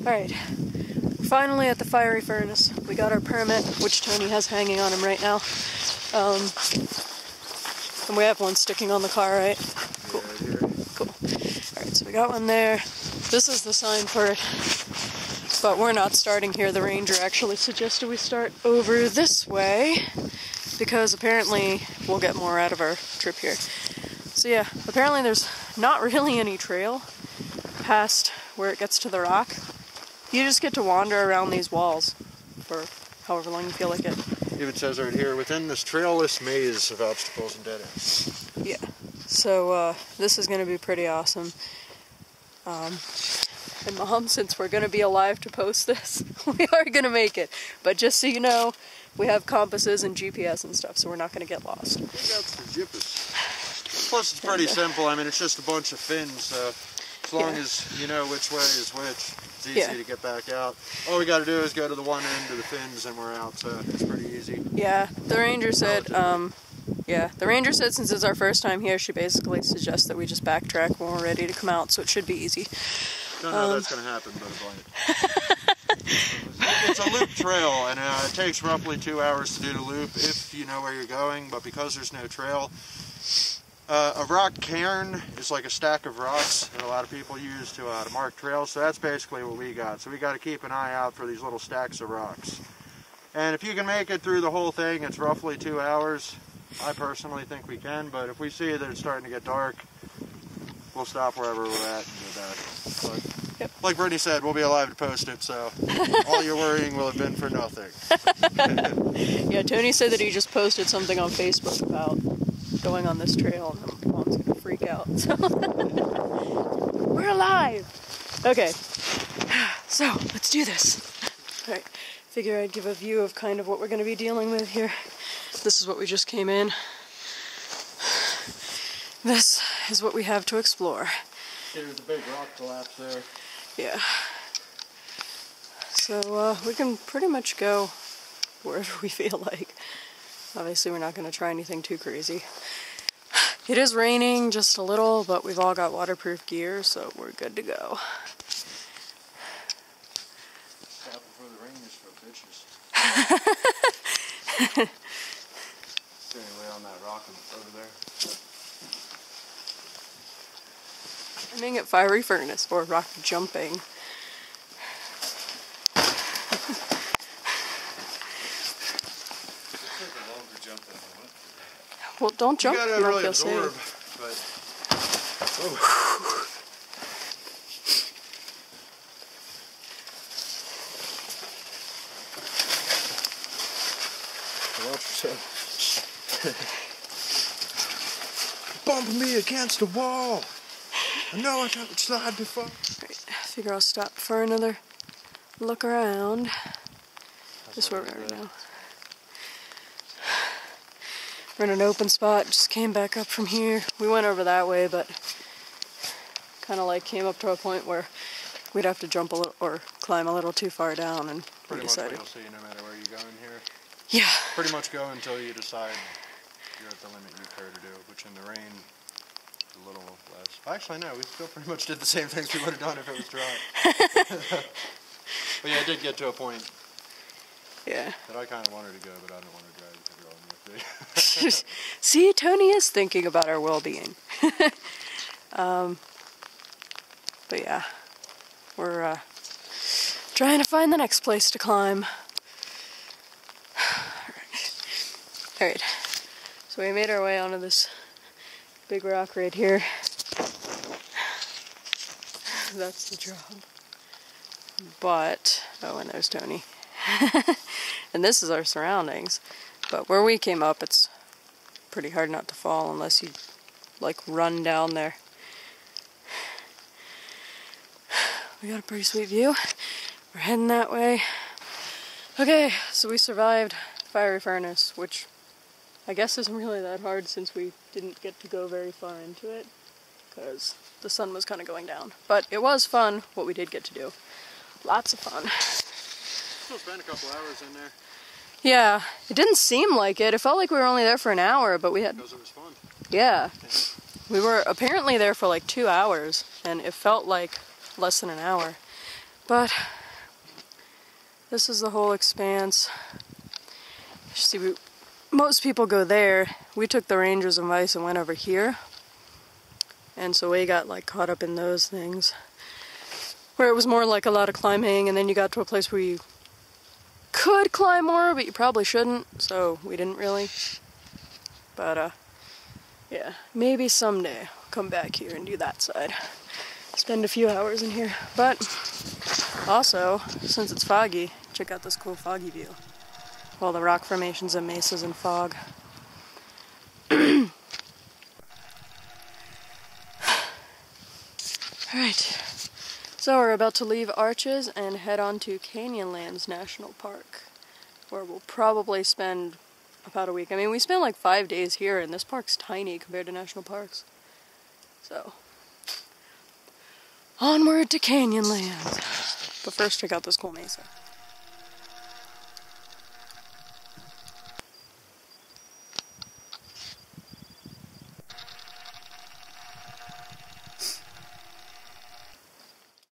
Alright, we're finally at the fiery furnace. We got our permit, which Tony has hanging on him right now. And we have one sticking on the car, right? Cool. Cool. Alright, so we got one there. This is the sign for it. But we're not starting here. The ranger actually suggested we start over this way, because apparently we'll get more out of our trip here. So yeah, apparently there's not really any trail past where it gets to the rock. You just get to wander around these walls for however long you feel like it. Even says right here, within this trailless maze of obstacles and dead ends. Yeah, so this is going to be pretty awesome. And Mom, since we're going to be alive to post this, we are going to make it. But just so you know, we have compasses and GPS and stuff, so we're not going to get lost. That's the GPS. Plus, it's pretty simple. I mean, it's just a bunch of fins, so as long as you know which way is which, it's easy to get back out. All we got to do is go to the one end of the fins and we're out, so it's pretty easy. Yeah, the ranger said, since it's our first time here, she basically suggests that we just backtrack when we're ready to come out, so it should be easy. Don't know that's going to happen, but it's a loop trail, and it takes roughly 2 hours to do the loop if you know where you're going, but because there's no trail, a rock cairn is like a stack of rocks that a lot of people use to mark trails, so that's basically what we got. So we got to keep an eye out for these little stacks of rocks. And if you can make it through the whole thing, it's roughly 2 hours. I personally think we can, but if we see that it's starting to get dark, we'll stop wherever we're at and go back. But like Brittany said, we'll be alive to post it, so all your worrying will have been for nothing. Yeah, Tony said that he just posted something on Facebook about going on this trail, and Mom's gonna freak out. So we're alive! Okay, so let's do this. Alright, figure I'd give a view of kind of what we're gonna be dealing with here. This is what we just came in. This is what we have to explore. There's a big rock collapse there. Yeah. So we can pretty much go wherever we feel like. Obviously we're not going to try anything too crazy. It is raining just a little, but we've all got waterproof gear, so we're good to go. Stop before the rain is for bitches. Anyway, on that rock over there. Aiming at fiery furnace, or rock jumping. Well, don't jump. You gotta really absorb, but... Oh. Watch yourself. Bumping me against the wall. I know I can't slide before. Right, I figure I'll stop for another look around. Just where we are now. We're in an open spot, just came back up from here. We went over that way, but kind of like came up to a point where we'd have to jump a little, or climb a little too far down, and we decided. Pretty much what you'll see no matter where you go in here. Yeah. Pretty much go until you decide you're at the limit you care to do, which in the rain, a little less. Actually, no, we still pretty much did the same things we would have done if it was dry. But yeah, I did get to a point that I kind of wanted to go, but I don't want to drive because you're all in the See, Tony is thinking about our well-being. But yeah, we're trying to find the next place to climb. Alright, so we made our way onto this big rock right here. That's the job. But, oh, and there's Tony. And this is our surroundings. But where we came up, it's pretty hard not to fall unless you, like, run down there. We got a pretty sweet view. We're heading that way. Okay, so we survived fiery furnace, which I guess isn't really that hard since we didn't get to go very far into it, because the sun was kind of going down. But it was fun, what we did get to do. Lots of fun. Still spent a couple hours in there. Yeah, it didn't seem like it. It felt like we were only there for an hour, but we had... Because it was fun. Yeah. We were apparently there for like 2 hours, and it felt like less than an hour. But this is the whole expanse. See, most people go there. We took the Ranger's advice and went over here. And so we got like caught up in those things. Where it was more like a lot of climbing, and then you got to a place where you could climb more, but you probably shouldn't, so we didn't really. But yeah, maybe someday I'll come back here and do that side. Spend a few hours in here. But also, since it's foggy, check out this cool foggy view. All the rock formations and mesas and fog. Alright, so we're about to leave Arches and head on to Canyonlands National Park, where we'll probably spend about a week. I mean, we spent like 5 days here, and this park's tiny compared to national parks. So, onward to Canyonlands. But first, check out this cool mesa.